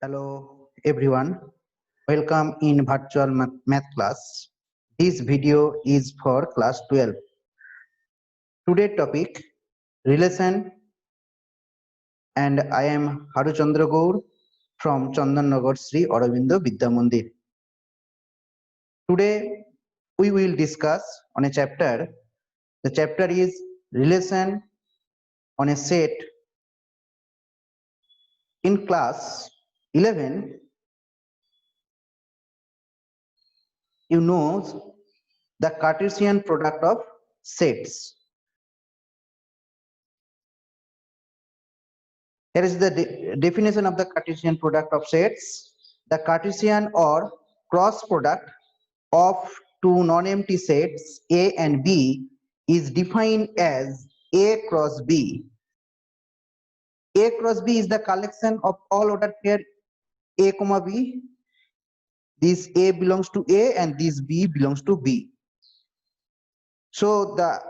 Hello everyone, welcome in virtual math class. This video is for class 12. Today topic relation, and I am Haru Chandra Gaur from Chandan Nagar Sri Aurobindo Vidya Mandir. Today we will discuss on a chapter. The chapter is relation on a set. In class 11, you know the Cartesian product of sets. Here is the definition of the Cartesian product of sets. The Cartesian or cross product of two non-empty sets A and B is defined as A cross B. A cross B is the collection of all ordered pair A comma B. This A belongs to A and this B belongs to B. So the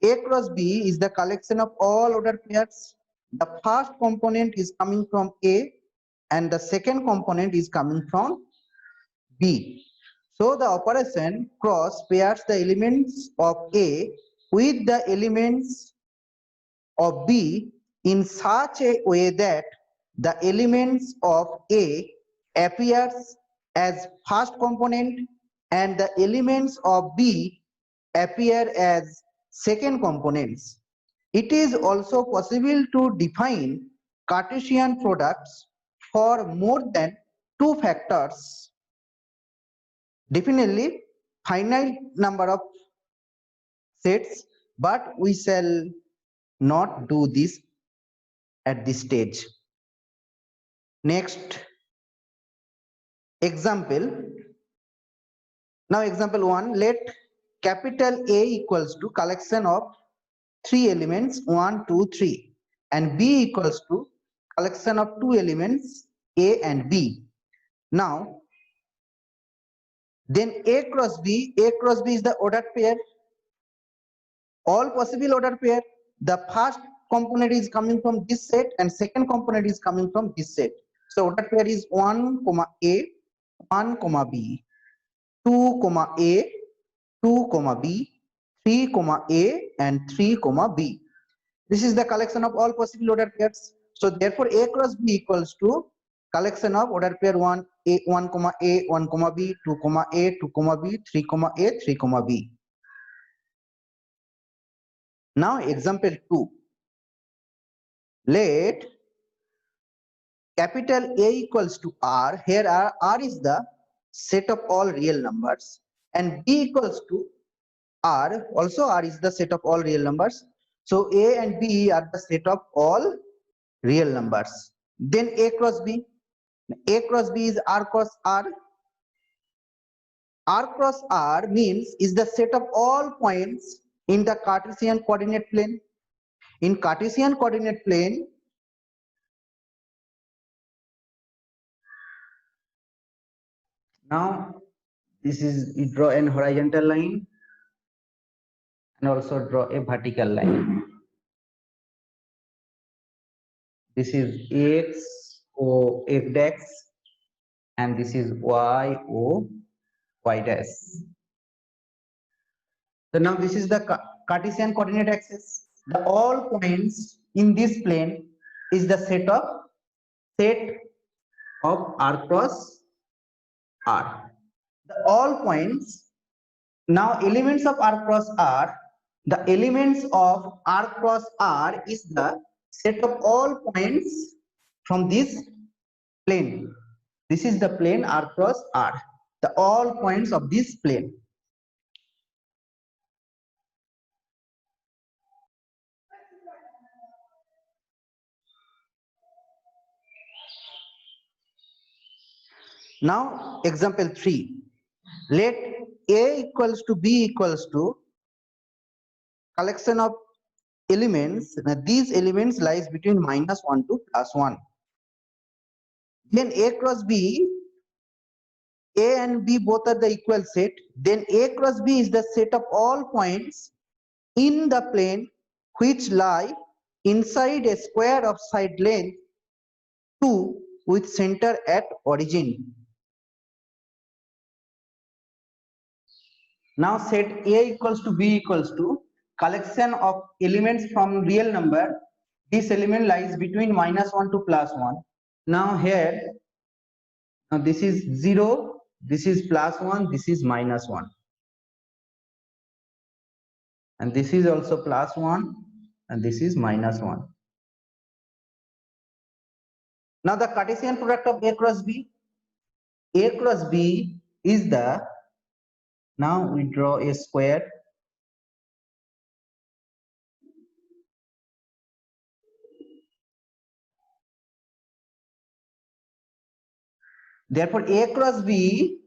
A cross B is the collection of all ordered pairs. The first component is coming from A and the second component is coming from B. So the operation cross pairs the elements of A with the elements of B in such a way that the elements of A appears as first component and the elements of B appear as second components. It is also possible to define Cartesian products for more than two factors. Definitely finite number of sets, but we shall not do this at this stage. Next example. Now example 1, let capital A equals to collection of three elements 1, 2, 3 and B equals to collection of two elements A and B. Now then A cross B is the ordered pair. All possible ordered pair. The first component is coming from this set and second component is coming from this set. So ordered pair is 1, A, 1, B, 2, A, 2, B, 3, A and 3, B. This is the collection of all possible ordered pairs. So therefore A cross B equals to collection of ordered pair 1, A, 1, A, 1, B, 2, A, 2, B, 3, A, 3, B. Now example 2. Let capital A equals to R. Here R is the set of all real numbers and B equals to R. Also R is the set of all real numbers. So A and B are the set of all real numbers. Then A cross B. A cross B is R cross R. R cross R means is the set of all points in the Cartesian coordinate plane. In Cartesian coordinate plane, now this is, you draw an horizontal line and also draw a vertical line. This is X O X dash and this is Y O Y dash. So now this is the Cartesian coordinate axis. The all points in this plane is the set of R cross R. The all points. Now elements of R cross R. The elements of R cross R is the set of all points from this plane. This is the plane R cross R. The all points of this plane. Now example 3. Let A equals to B equals to collection of elements. Now these elements lies between -1 to +1. Then A cross B, A and B both are the equal set. Then A cross B is the set of all points in the plane which lie inside a square of side length 2 with center at origin. Now set A equals to B equals to collection of elements from real number. This element lies between -1 to +1. Now here, now this is 0, this is +1, this is -1. And this is also +1 and this is -1. Now the Cartesian product of A cross B. A cross B is the, now we draw a square. Therefore, A cross B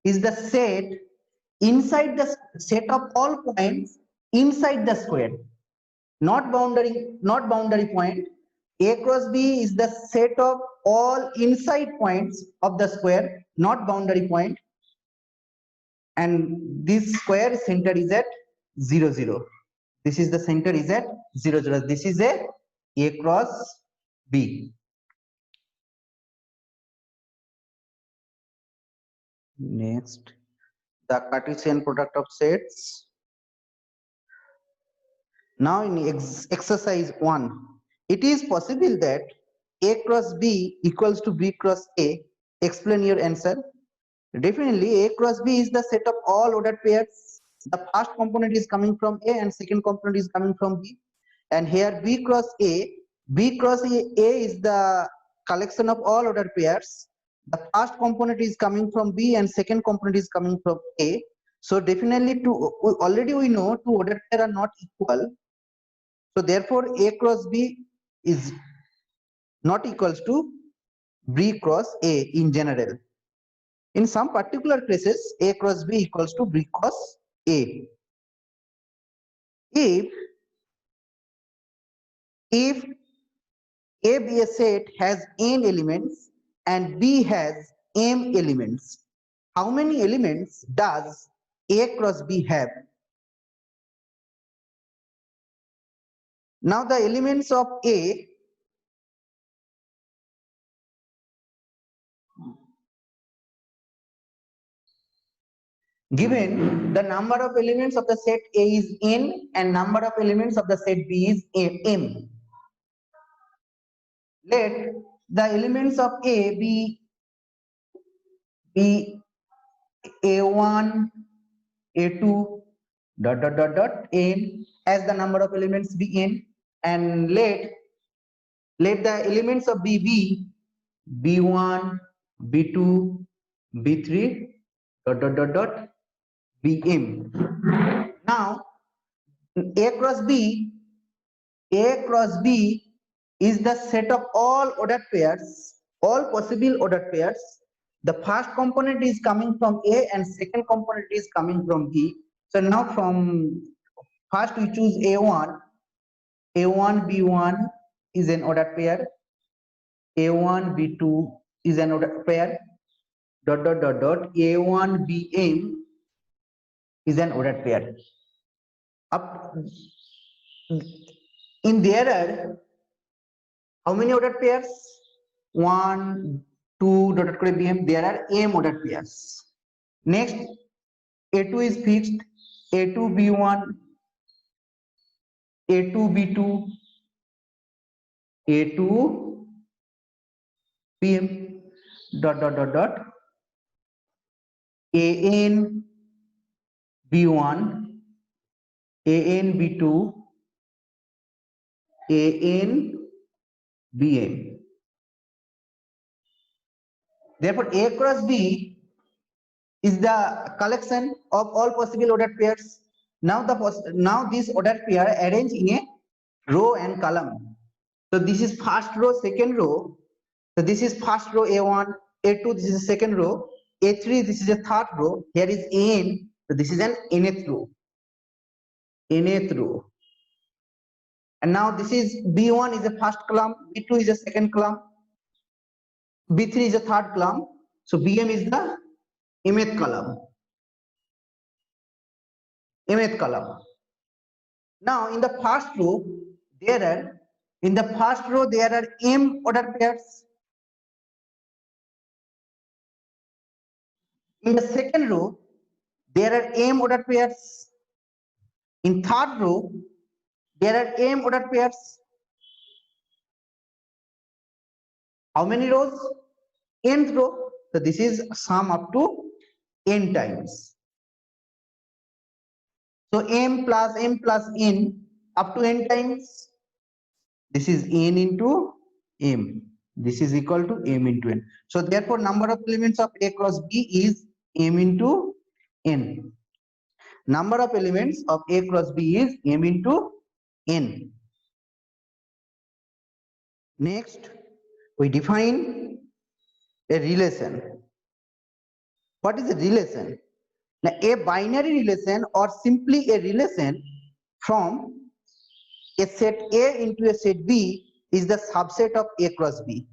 is the set inside the set of all points inside the square, not boundary point. A cross B is the set of all inside points of the square, not boundary point. And this square center is at 0, 0. This is the center is at 0, 0. This is A cross B. Next, the Cartesian product of sets. Now in exercise 1, it is possible that A cross B equals to B cross A. Explain your answer. Definitely, A cross B is the set of all ordered pairs. The first component is coming from A and second component is coming from B. And here B cross A is the collection of all ordered pairs. The first component is coming from B and second component is coming from A. So definitely, already we know two ordered pairs are not equal. So therefore, A cross B is not equals to B cross A in general. In some particular cases, A cross B equals to B cross A. If A be a set has n elements and B has m elements, how many elements does A cross B have? Now the elements of A, given the number of elements of the set A is n and number of elements of the set B is m. Let the elements of A be A1, A2, n, as the number of elements be n, and let the elements of B be B1, B2, B3, Bm. Now A cross B is the set of all ordered pairs, all possible ordered pairs. The first component is coming from A and second component is coming from B. So now from first we choose A1, B1 is an ordered pair, A1, B2 is an ordered pair, A1, Bm is an ordered pair. Up in there are how many ordered pairs? 1, 2, Bm. There are m ordered pairs. Next, A2 is fixed, A2, B1, A2, B2, A2, Bm, AN, B1, AN, B2, AN, Bm. Therefore, A cross B is the collection of all possible ordered pairs. Now this ordered pair arranged in a row and column. So this is first row, second row. So this is first row A1, A2, this is the second row, A3, this is a third row. Here is N, so this is an nth row. Nth row. And now this is B1 is the first column, B2 is the second column, B3 is the third column. So Bm is the mth column. Mth column. Now in the first row there are m ordered pairs. In the second row, there are m ordered pairs. In third row, there are m ordered pairs. How many rows? Nth row. So this is sum up to n times. So m plus n up to n times. This is n into m. This is equal to m into n. So therefore, number of elements of A cross B is m into n. Number of elements of A cross B is m into n. Next, we define a relation. What is a relation? Now, a binary relation or simply a relation from a set A into a set B is the subset of A cross B.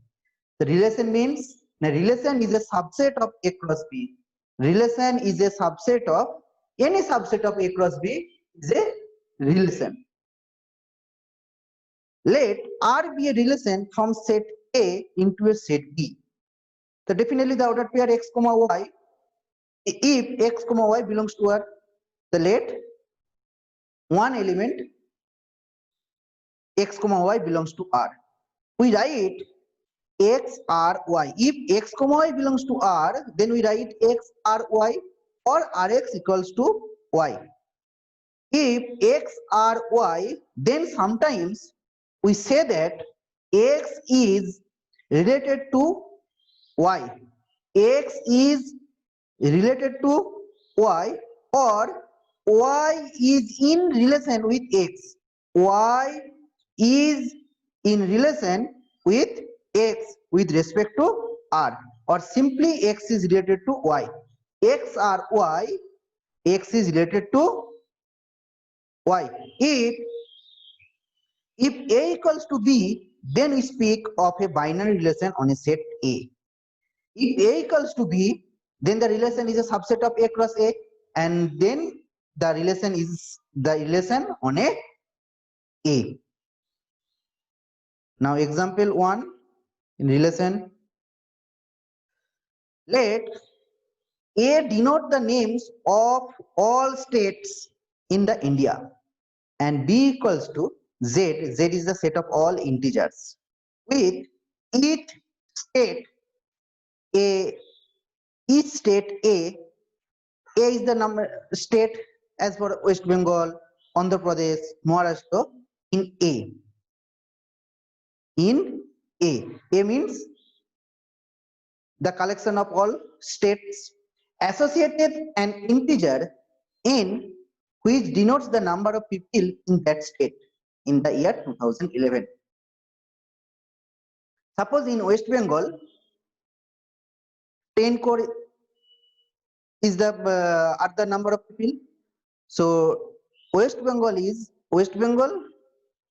The relation means the relation is a subset of A cross B. Relation is a subset of any subset of A cross B is a relation. Let R be a relation from set A into a set B. So definitely the ordered pair x comma y, if x comma y belongs to R, the let one element x comma y belongs to R. We write x r y. If x comma y belongs to R, then we write x r y or rx equals to y. If x r y, then sometimes we say that x is related to y. X is related to y or y is in relation with x. Y is in relation with x with respect to r, or simply x is related to y. X or y, x is related to y. If A equals to B, then we speak of a binary relation on a set A. If A equals to B, then the relation is a subset of A cross A, and then the relation is the relation on a A. Now example 1 in relation, let A denote the names of all states in the India, and B equals to Z. Z is the set of all integers with each state A. Each state A is the number state as for West Bengal, Andhra Pradesh, Maharashtra in A. In A. A means the collection of all states associated an integer n which denotes the number of people in that state in the year 2011. Suppose in West Bengal, 10 crore is the are the number of people. So West Bengal is West Bengal,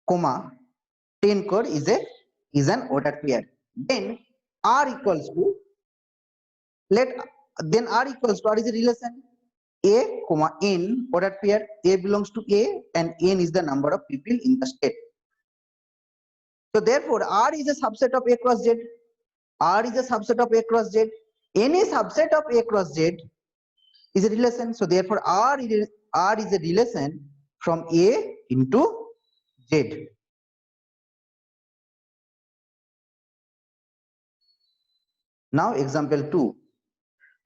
comma 10 crore is an ordered pair. Then R equals to let then R equals to R is a relation A comma n ordered pair. A belongs to A and n is the number of people in the state. So therefore R is a subset of A cross Z. R is a subset of A cross Z. Any subset of A cross Z is a relation. So therefore R is a relation from A into Z. Now example 2.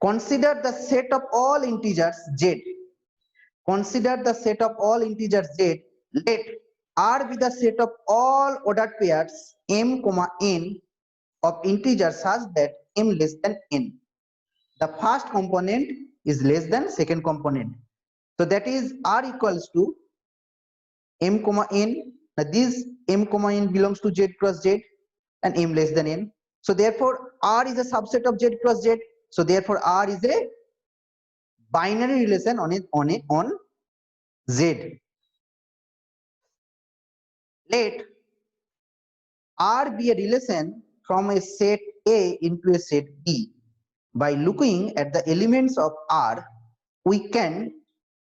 Consider the set of all integers Z. Consider the set of all integers Z. Let R be the set of all ordered pairs m comma n of integers such that m less than n. The first component is less than second component. So that is R equals to m comma n. Now this m comma n belongs to Z cross Z and m less than n. So therefore R is a subset of Z cross Z. So therefore R is a binary relation on Z. Let R be a relation from a set A into a set B. By looking at the elements of R, we can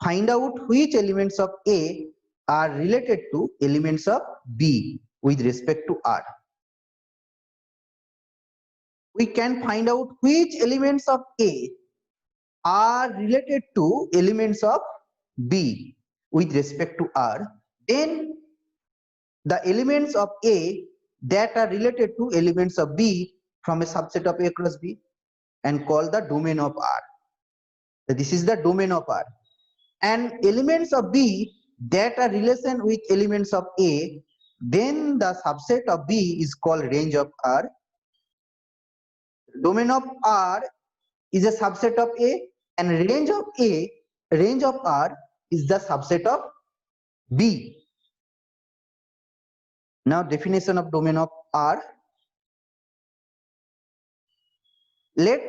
find out which elements of A are related to elements of B with respect to R. We can find out which elements of A are related to elements of B with respect to R, then the elements of A that are related to elements of B from a subset of A cross B and call the domain of R. This is the domain of R. And elements of B that are relation with elements of A, then the subset of B is called range of R. Domain of R is a subset of A, and range of R is the subset of B. Now definition of domain of R. Let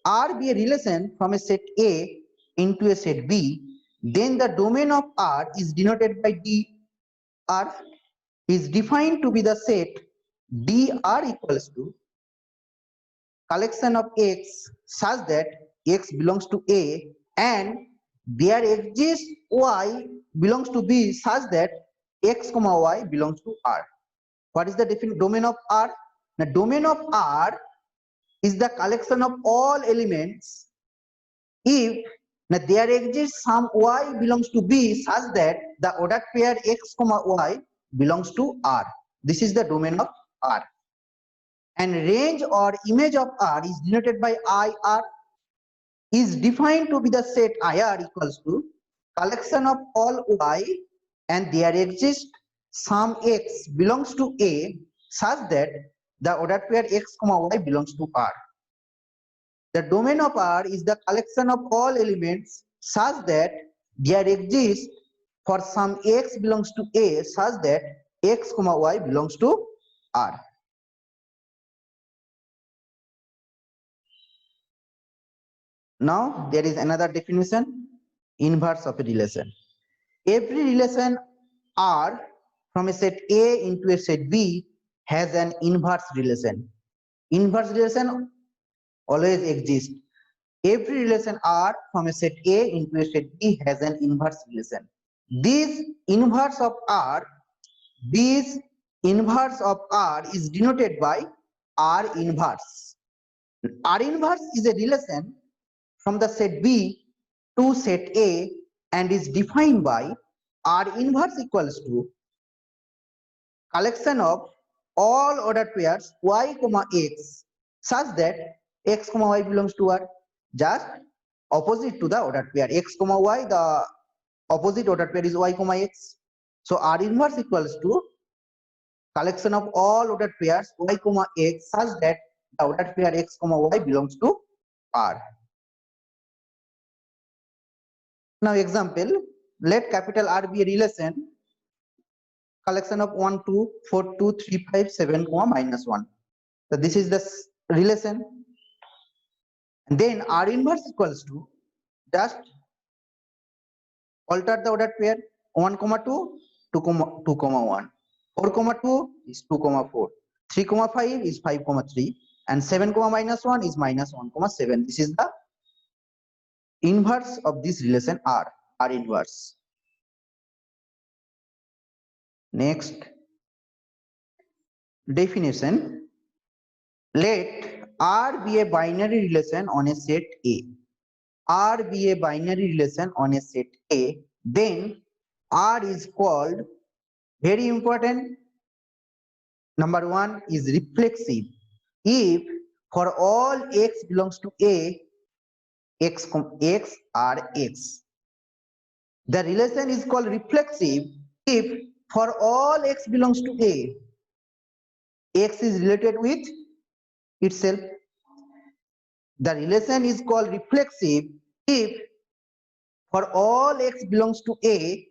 R be a relation from a set A into a set B, then the domain of R is denoted by dr, is defined to be the set dr equals to collection of X such that X belongs to A and there exists Y belongs to B such that X comma Y belongs to R. What is the domain of R? The domain of R is the collection of all elements if there exists some Y belongs to B such that the ordered pair X comma Y belongs to R. This is the domain of R. And range or image of R is denoted by IR, is defined to be the set IR equals to collection of all Y and there exists some X belongs to A such that the ordered pair X comma Y belongs to R. The domain of R is the collection of all elements such that there exists for some X belongs to A such that X comma Y belongs to R. Now there is another definition, inverse of a relation. Every relation R from a set A into a set B has an inverse relation. Inverse relation always exists. Every relation R from a set A into a set B has an inverse relation. This inverse of R is denoted by R inverse. R inverse is a relation from the set B to set A and is defined by R inverse equals to collection of all ordered pairs Y comma X such that X comma Y belongs to R. Just opposite to the ordered pair X comma Y, the opposite ordered pair is Y comma X. So R inverse equals to collection of all ordered pairs Y comma X such that the ordered pair X comma Y belongs to R. Now example, let capital R be a relation collection of 1 2 4 2 3 5 7 minus 1. So this is the relation, and then R inverse equals to just alter the ordered pair 1 comma 2 2 comma 1, 4 comma 2 is 2 comma 4, 3 comma 5 is 5 comma 3, and 7 comma minus 1 is minus 1 comma 7. This is the inverse of this relation R inverse. Next definition, let R be a binary relation on a set A. R be a binary relation on a set A, then R is called, very important, number one is reflexive. If for all X belongs to A, X are X. The relation is called reflexive if for all X belongs to A, X is related with itself. The relation is called reflexive if for all X belongs to A,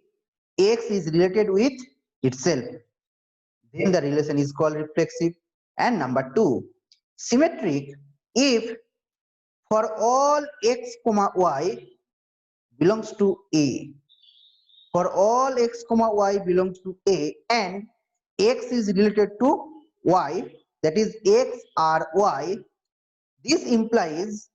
X is related with itself. Then the relation is called reflexive. And number two, symmetric if for all X comma Y belongs to A. For all X comma Y belongs to A and X is related to Y, that is X R Y, this implies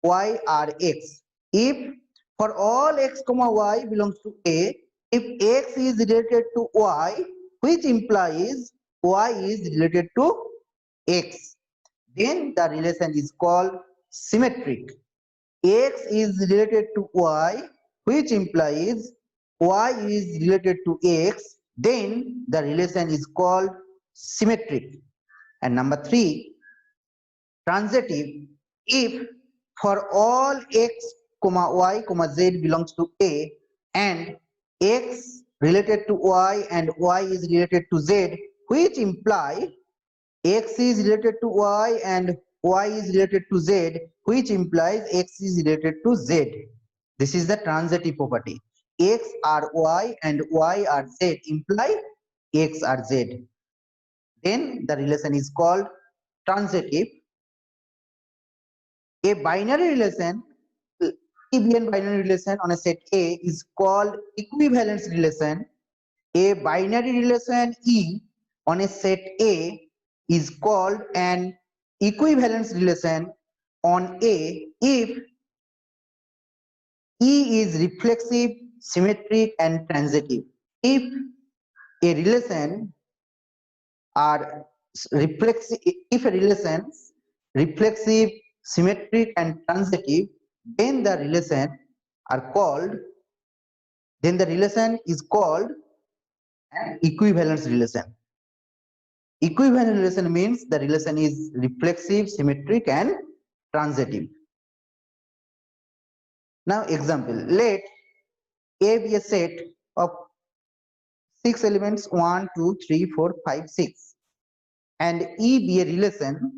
Y R X. If for all X comma Y belongs to A, if X is related to Y, which implies Y is related to X, then the relation is called symmetric. X is related to Y, which implies Y is related to X, then the relation is called symmetric. And number 3, transitive. If for all X, Y, Z belongs to A and X related to Y and Y is related to Z, which imply X is related to Y and Y is related to Z, which implies X is related to Z. This is the transitive property. X are Y and Y are Z imply X are Z. Then the relation is called transitive. A binary relation, EBN binary relation on a set A is called equivalence relation. A binary relation E on a set A is called an equivalence relation on A if E is reflexive, symmetric, and transitive. If a relation are reflexive, if a relations reflexive, symmetric, and transitive, then the relation are called. Then the relation is called an equivalence relation. Equivalent relation means the relation is reflexive, symmetric, and transitive. Now, example: let A be a set of 6 elements 1, 2, 3, 4, 5, 6, and E be a relation.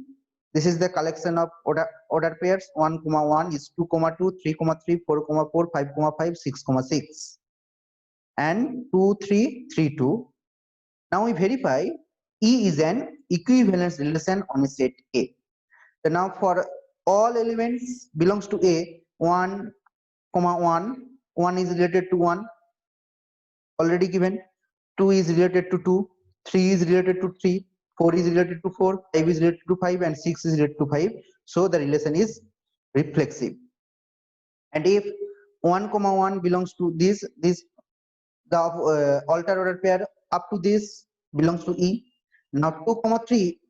This is the collection of order pairs 1, 1 is 2, 2, 3, 3, 4, 4, 5, 5, 6, 6, and 2, 3, 3, 2. Now we verify E is an equivalence relation on a set A. So now for all elements belongs to A, 1, 1 is related to 1, already given. 2 is related to 2, 3 is related to 3, 4 is related to 4, 5 is related to 5, and 6 is related to 5. So the relation is reflexive. And if 1, 1 belongs to this the altered order pair up to this belongs to E. Now 2, 3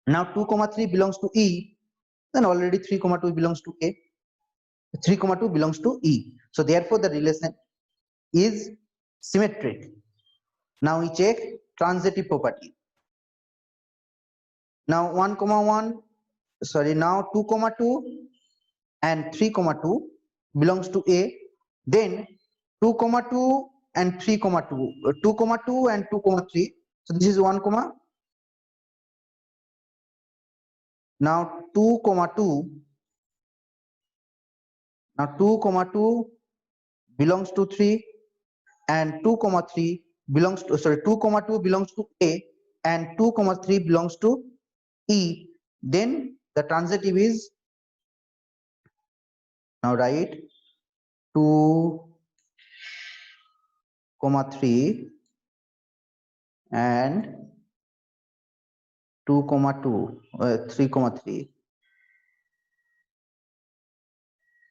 now 2, 3 belongs to E, then already 3, 2 belongs to A. 3, 2 belongs to E. So therefore the relation is symmetric. Now we check transitive property. Now 1, 1, sorry, now 2, 2 and 3, 2 belongs to A. Then 2, 2 and 3, 2, 2, 2 and 2, 3. So this is 1, now 2, 2. Now 2, 2 belongs to 3 and 2, 3 belongs to, sorry, 2, 2 belongs to A and 2, 3 belongs to E. Then the transitive is, now write 2, 3 and 2, 2, 3, 3.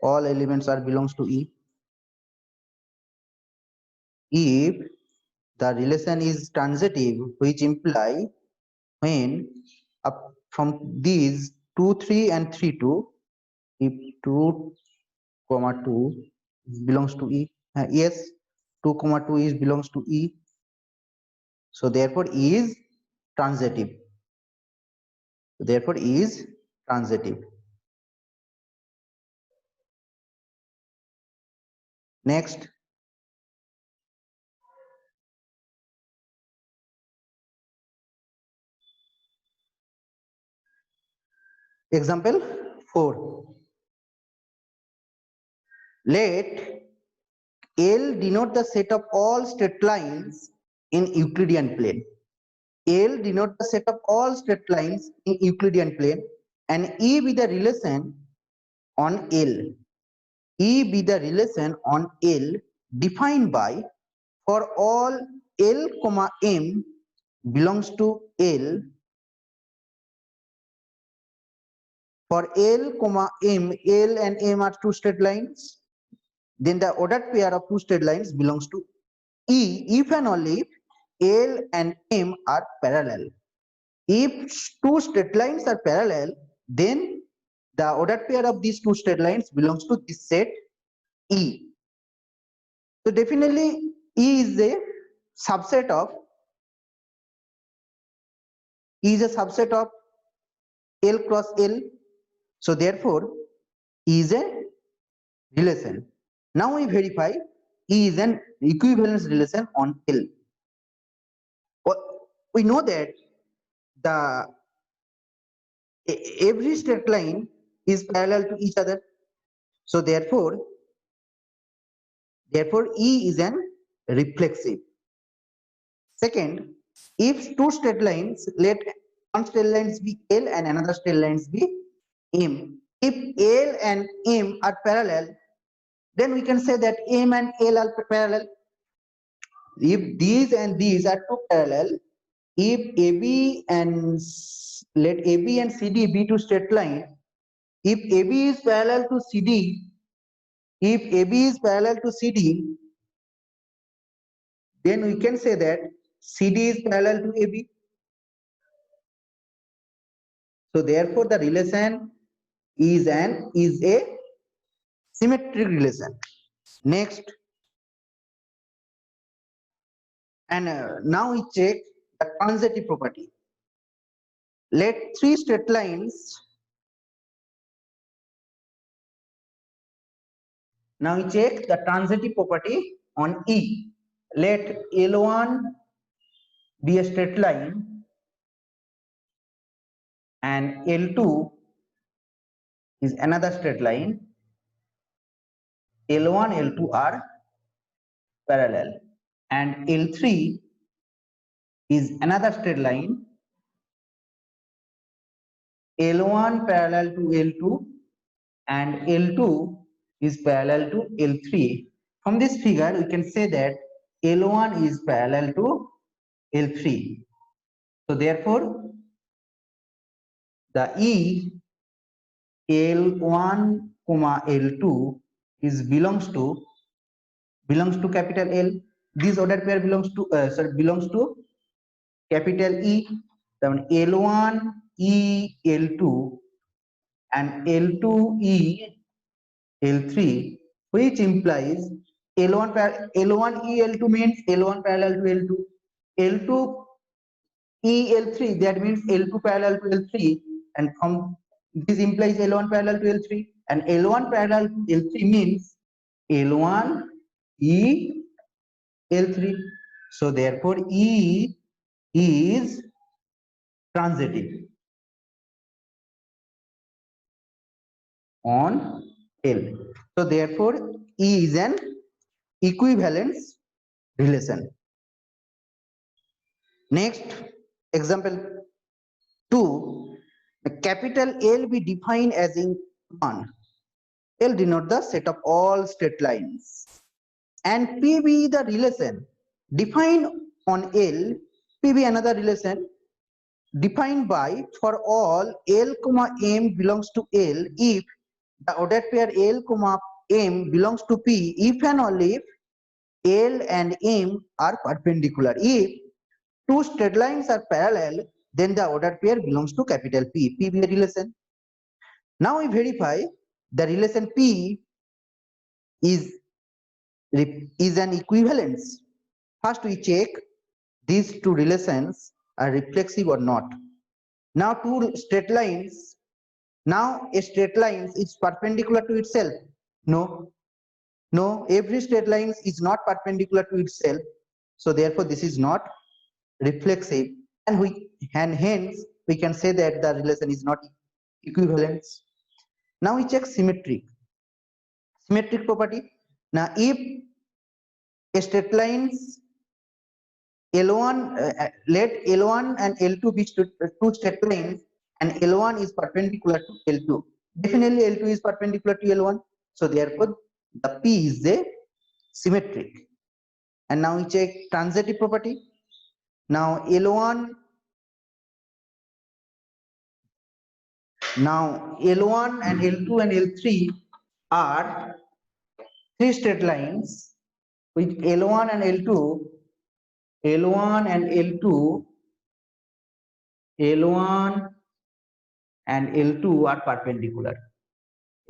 All elements are belongs to E. If the relation is transitive, which imply when up from these 2, 3 and 3, 2, if 2, 2 belongs to E, yes, 2, 2 is belongs to E. So therefore E is transitive. Therefore E is transitive. Next, example 4. Let L denote the set of all straight lines in Euclidean plane. L denote the set of all straight lines in Euclidean plane, and E be the relation on L. E be the relation on L defined by for all L, M belongs to L. For L, M, L and M are two straight lines. Then the ordered pair of two straight lines belongs to E if and only if L and M are parallel. If two straight lines are parallel, then The ordered pair of these two straight lines belongs to this set E. So definitely E is a subset of L cross L. So therefore E is a relation. Now we verify E is an equivalence relation on L. We know that the every straight line is parallel to each other. So therefore E is an reflexive. Second, if two straight lines, let one straight lines be L and another straight lines be M. If L and M are parallel, then we can say that M and L are parallel. If these and these are two parallel, if AB and let AB and CD be two straight line, if AB is parallel to CD, then we can say that CD is parallel to AB. So therefore the relation is a symmetric relation. Next, and now we check the transitive property. Let three straight lines. Now we check the transitive property on E. Let L1 be a straight line and L2 is another straight line. L1, L2 are parallel and L3 is another straight line. L1 parallel to L2 and L2 is parallel to L3. From this figure, we can say that L1 is parallel to L3. So therefore, the E L1, L2 is belongs to capital L. This ordered pair belongs to capital E. Then L1 E L2 and L2 E L3, which implies L1 E L2 means L1 parallel to L2. L2 E L3, that means L2 parallel to L3, and from this implies L1 parallel to L3, and L1 parallel to L3 means L1 E L3. So therefore E is transitive on L. So therefore E is an equivalence relation. Next, example 2, the capital L be defined as in 1. L denote the set of all straight lines, and P be the relation defined on L. P be another relation defined by for all L, M belongs to L if the ordered pair L, M belongs to P if and only if L and M are perpendicular. If two straight lines are parallel, then the ordered pair belongs to capital P. P be a relation. Now we verify the relation P is an equivalence. First we check these two relations are reflexive or not. Now two straight lines. Now a straight line is perpendicular to itself. No, every straight line is not perpendicular to itself. So therefore this is not reflexive, and hence we can say that the relation is not equivalence. Now we check symmetric property. Now if a straight lines L1 let L1 and L2 be two straight lines, and L1 is perpendicular to L2. Definitely L2 is perpendicular to L1. So therefore the P is a symmetric. And now we check transitive property. Now L1 and L2 and L3 are three straight lines with L1 and L2 are perpendicular.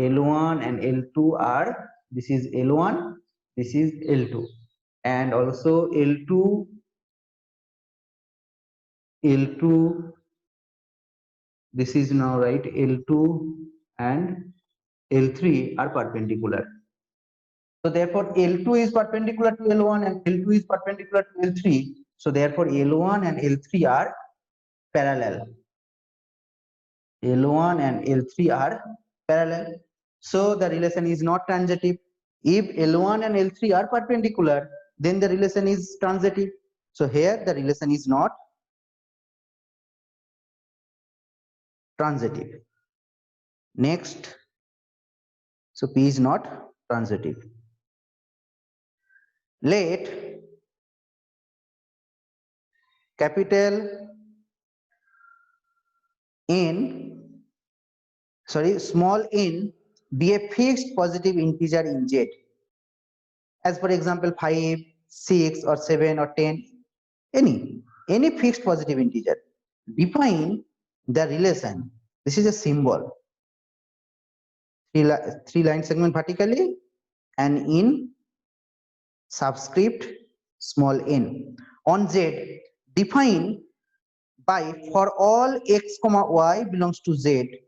L1 and L2 are, this is L1, this is L2, and also L2, this is now right, L2 and L3 are perpendicular. So therefore L2 is perpendicular to L1 and L2 is perpendicular to L3. So therefore L1 and L3 are parallel. L1 and L3 are parallel. So the relation is not transitive. If L1 and L3 are perpendicular, then the relation is transitive. So here the relation is not transitive. Next, so P is not transitive. Let capital N, small n be a fixed positive integer in Z. As for example 5, 6 or 7 or 10, any fixed positive integer. Define the relation. This is a symbol. Three line segment vertically and in subscript small n. On Z, define by for all x comma y belongs to Z,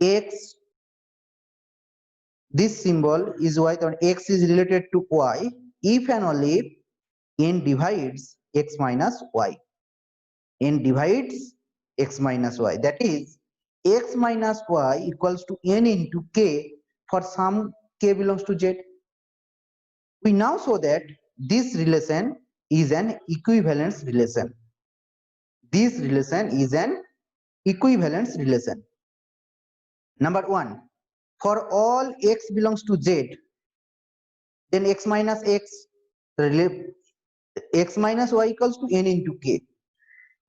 x, this symbol is y, or x is related to y if and only if n divides x minus y. N divides x minus y, that is x minus y equals to n into k for some k belongs to Z. We now show that this relation is an equivalence relation. This relation is an equivalence relation. Number 1, for all x belongs to Z, then x minus x, x minus y equals to n into k.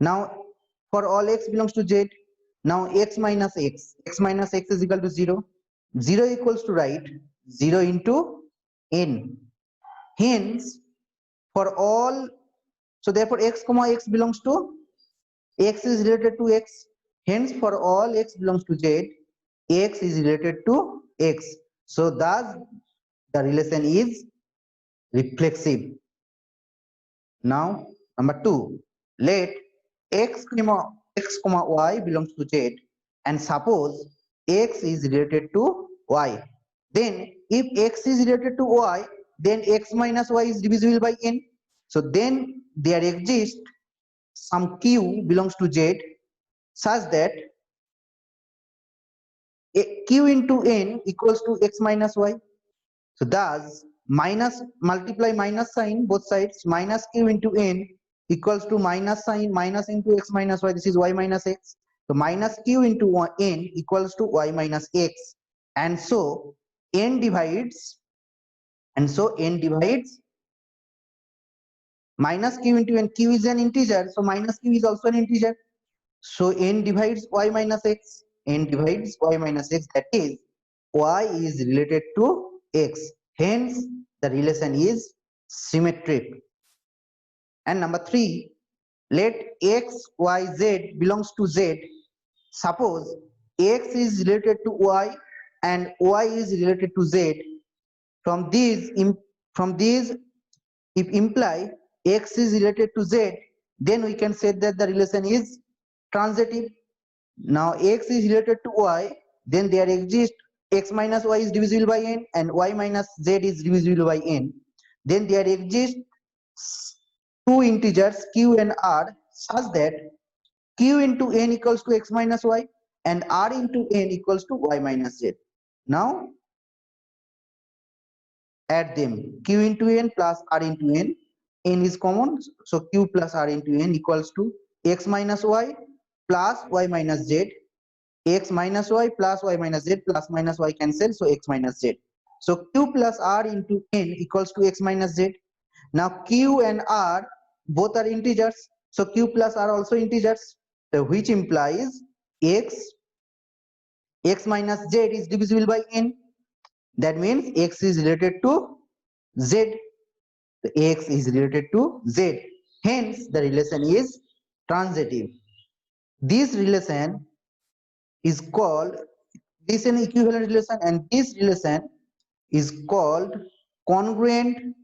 Now for all x belongs to Z, now x minus x is equal to 0. 0 equals to, right, 0 into n. Hence for all, so therefore x comma x belongs to, x is related to x. Hence for all x belongs to Z, x is related to x. So thus the relation is reflexive. Now number 2, let x comma y belongs to Z, and suppose x is related to y. Then if x is related to y, then x minus y is divisible by n. So then there exists some q belongs to Z such that q into n equals to x minus y. So thus minus, multiply minus sign both sides, minus q into n equals to minus sign minus into x minus y, this is y minus x. So minus q into n equals to y minus x, and so n divides, minus q into n, q is an integer, so minus q is also an integer. So n divides y minus x, that is y is related to x. Hence the relation is symmetric. And number 3, let x, y, z belongs to Z. Suppose x is related to y and y is related to Z. From these if imply x is related to Z, then we can say that the relation is transitive. Now x is related to y, then there exists x minus y is divisible by n and y minus z is divisible by n. Then there exists two integers q and r such that q into n equals to x minus y and r into n equals to y minus z. Now add them, q into n plus r into n is common, so q plus r into n equals to x minus y plus y minus z, x minus y plus y minus z, plus minus y cancel, so x minus z. So q plus r into n equals to x minus z. Now q and r both are integers, so q plus r also integers, so which implies x minus z is divisible by n. That means x is related to z. X is related to z. Hence the relation is transitive. This relation is called, This is an equivalent relation, and this relation is called congruent.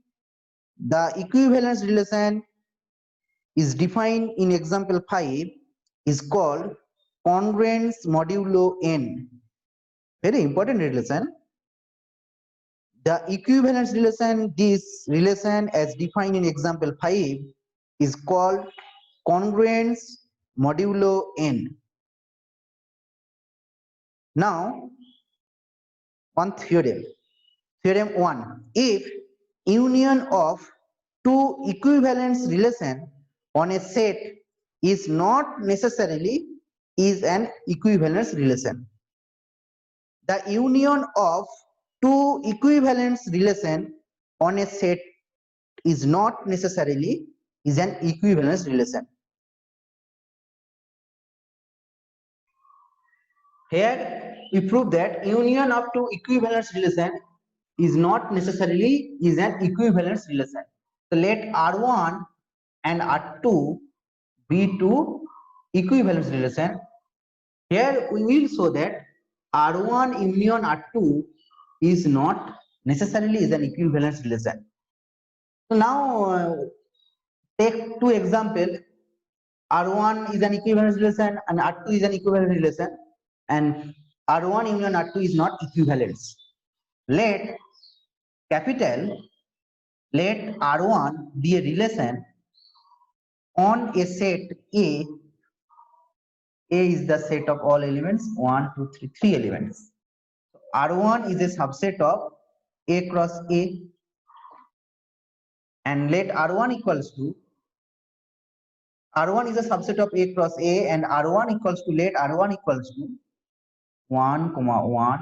The equivalence relation is defined in example 5 is called congruence modulo n. Very important relation. The equivalence relation, this relation as defined in example 5 is called congruence modulo n. Now, one theorem. Theorem 1. If union of two equivalence relation on a set is not necessarily is an equivalence relation. The union of two equivalence relation on a set is not necessarily is an equivalence relation. Here we prove that union of two equivalence relation is not necessarily is an equivalence relation. So let R1 and R2 be two equivalence relation. Here we will show that R1 union R2 is not necessarily is an equivalence relation. So now take two examples. R1 is an equivalence relation and R2 is an equivalence relation, and R1 union R2 is not equivalence. Let capital let R1 be a relation on a set A. A is the set of all elements 1, 2, 3, 3 elements. R1 is a subset of A cross A, and let R1 equals to R1 is a subset of A cross A, and R1 equals to let R1 equals to 1, 1,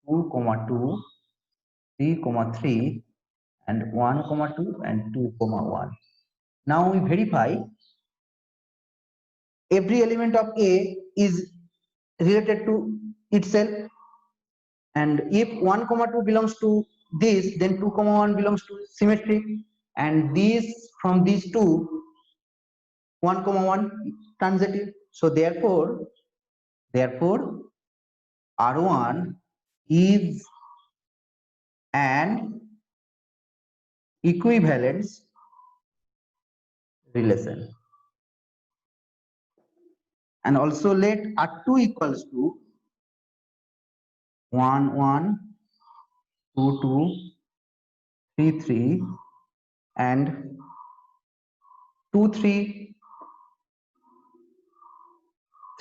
2, 2, 3, 3, and 1, 2, and 2, 1. Now we verify every element of A is related to itself, and if 1, 2 belongs to this, then 2, 1 belongs to symmetry, and these from these two 1, 1 transitive. So therefore R1 is an equivalence relation, and also let R2 equals to 1, 1, 2, 2, 3, 3, and 2, 3,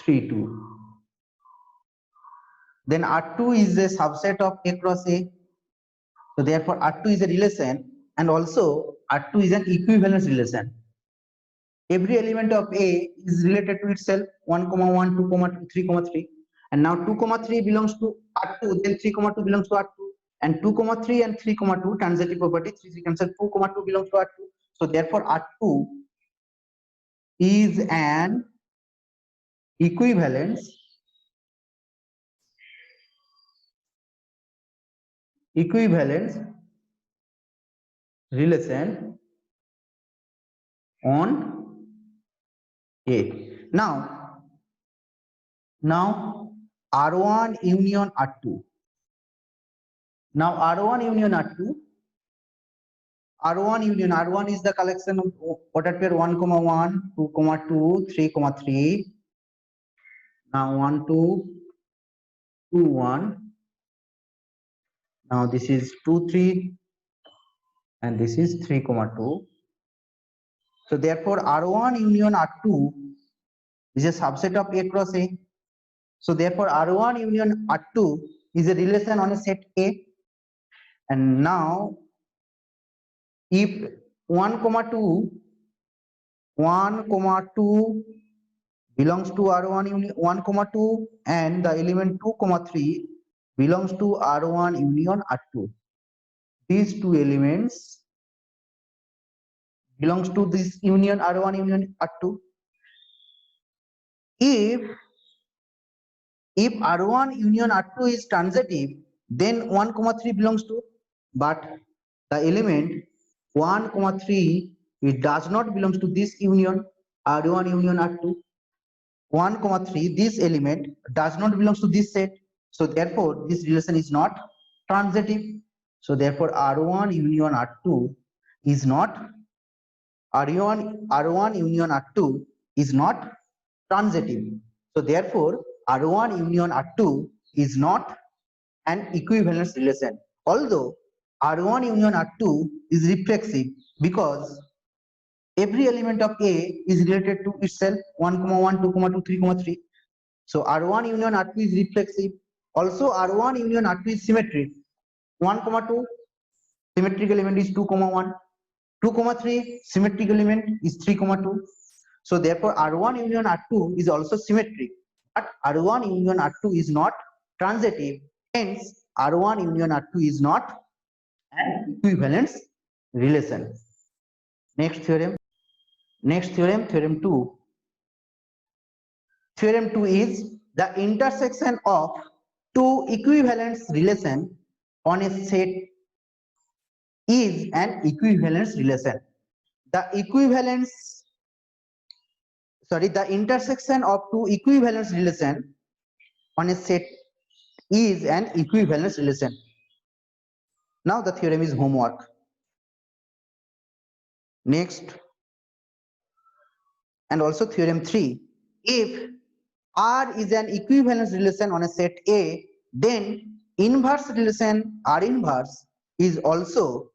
3, 2. Then R2 is a subset of A cross A. So therefore R2 is a relation, and also R2 is an equivalence relation. Every element of A is related to itself 1, 1, 2, 2, 3, 3, and now 2, 3 belongs to R2, then 3, 2 belongs to R2, and 2, 3 and 3, 2 transitive property 3, 3 cancel, 2, 2 belongs to R2. So therefore R2 is an equivalence relation on A. Now R1 union R2. Now R1 union R2. R1 is the collection of order pair 1, 1, 2, 2, 3, 3. Now 1, 2, 2, 1. Now this is 2, 3, and this is 3, 2. So therefore R1 union R2 is a subset of A cross A. So therefore R1 union R2 is a relation on a set A. And now if 1, 2 belongs to R1 union 1, 2, and the element 2, 3 belongs to R1 union R2. These two elements belongs to this union R1 union R2. If R1 union R2 is transitive, then 1, 3 belongs to, but the element 1, 3 it does not belongs to this union R1 union R2. 1, 3 this element does not belongs to this set. So therefore, this relation is not transitive. So therefore, R1 union R2 is not R1 union R2 is not transitive. So therefore, R1 union R2 is not an equivalence relation. Although R1 union R2 is reflexive because every element of A is related to itself 1, 1, 2, 2, 3, 3. So R1 union R2 is reflexive. Also R1 union R2 is symmetric. 1, 2 symmetric element is 2, 1. 2, 3 symmetric element is 3, 2. So therefore R1 union R2 is also symmetric. But R1 union R2 is not transitive. Hence R1 union R2 is not an equivalence relation. Next theorem. Next theorem, theorem 2. Theorem 2 is the intersection of two equivalence relation on a set is an equivalence relation. The intersection of two equivalence relation on a set is an equivalence relation. Now the theorem is homework. Next, and also theorem 3. If R is an equivalence relation on a set A, then inverse relation R inverse is also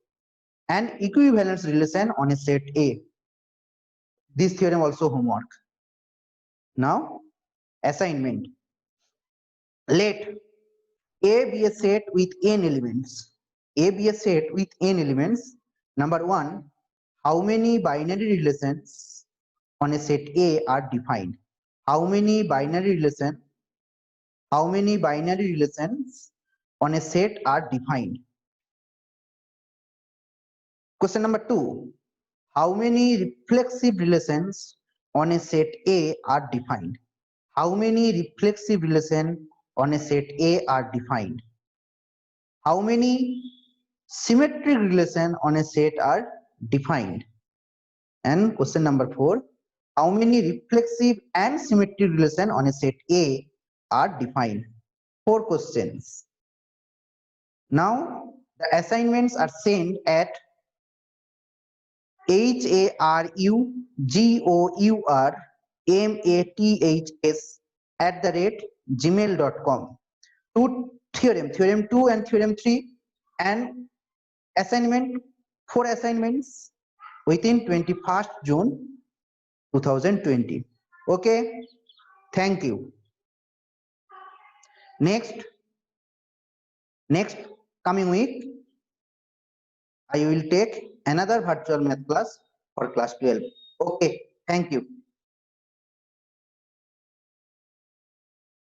an equivalence relation on a set A. This theorem also homework. Now, assignment. Let A be a set with n elements. A be a set with n elements. Number 1, how many binary relations on a set A are defined? How many binary relations on a set are defined? Question number 2, how many reflexive relations on a set A are defined? How many reflexive relations on a set A are defined? How many symmetric relations on a set are defined? And question number 4, how many reflexive and symmetric relations on a set A are defined? 4 questions. Now the assignments are sent at haryourmaths@gmail.com. Two theorem 2 and theorem 3, and assignment 4 assignments within 21st June 2020. Okay, thank you. Next coming week I will take another virtual math class for class 12. Okay, thank you.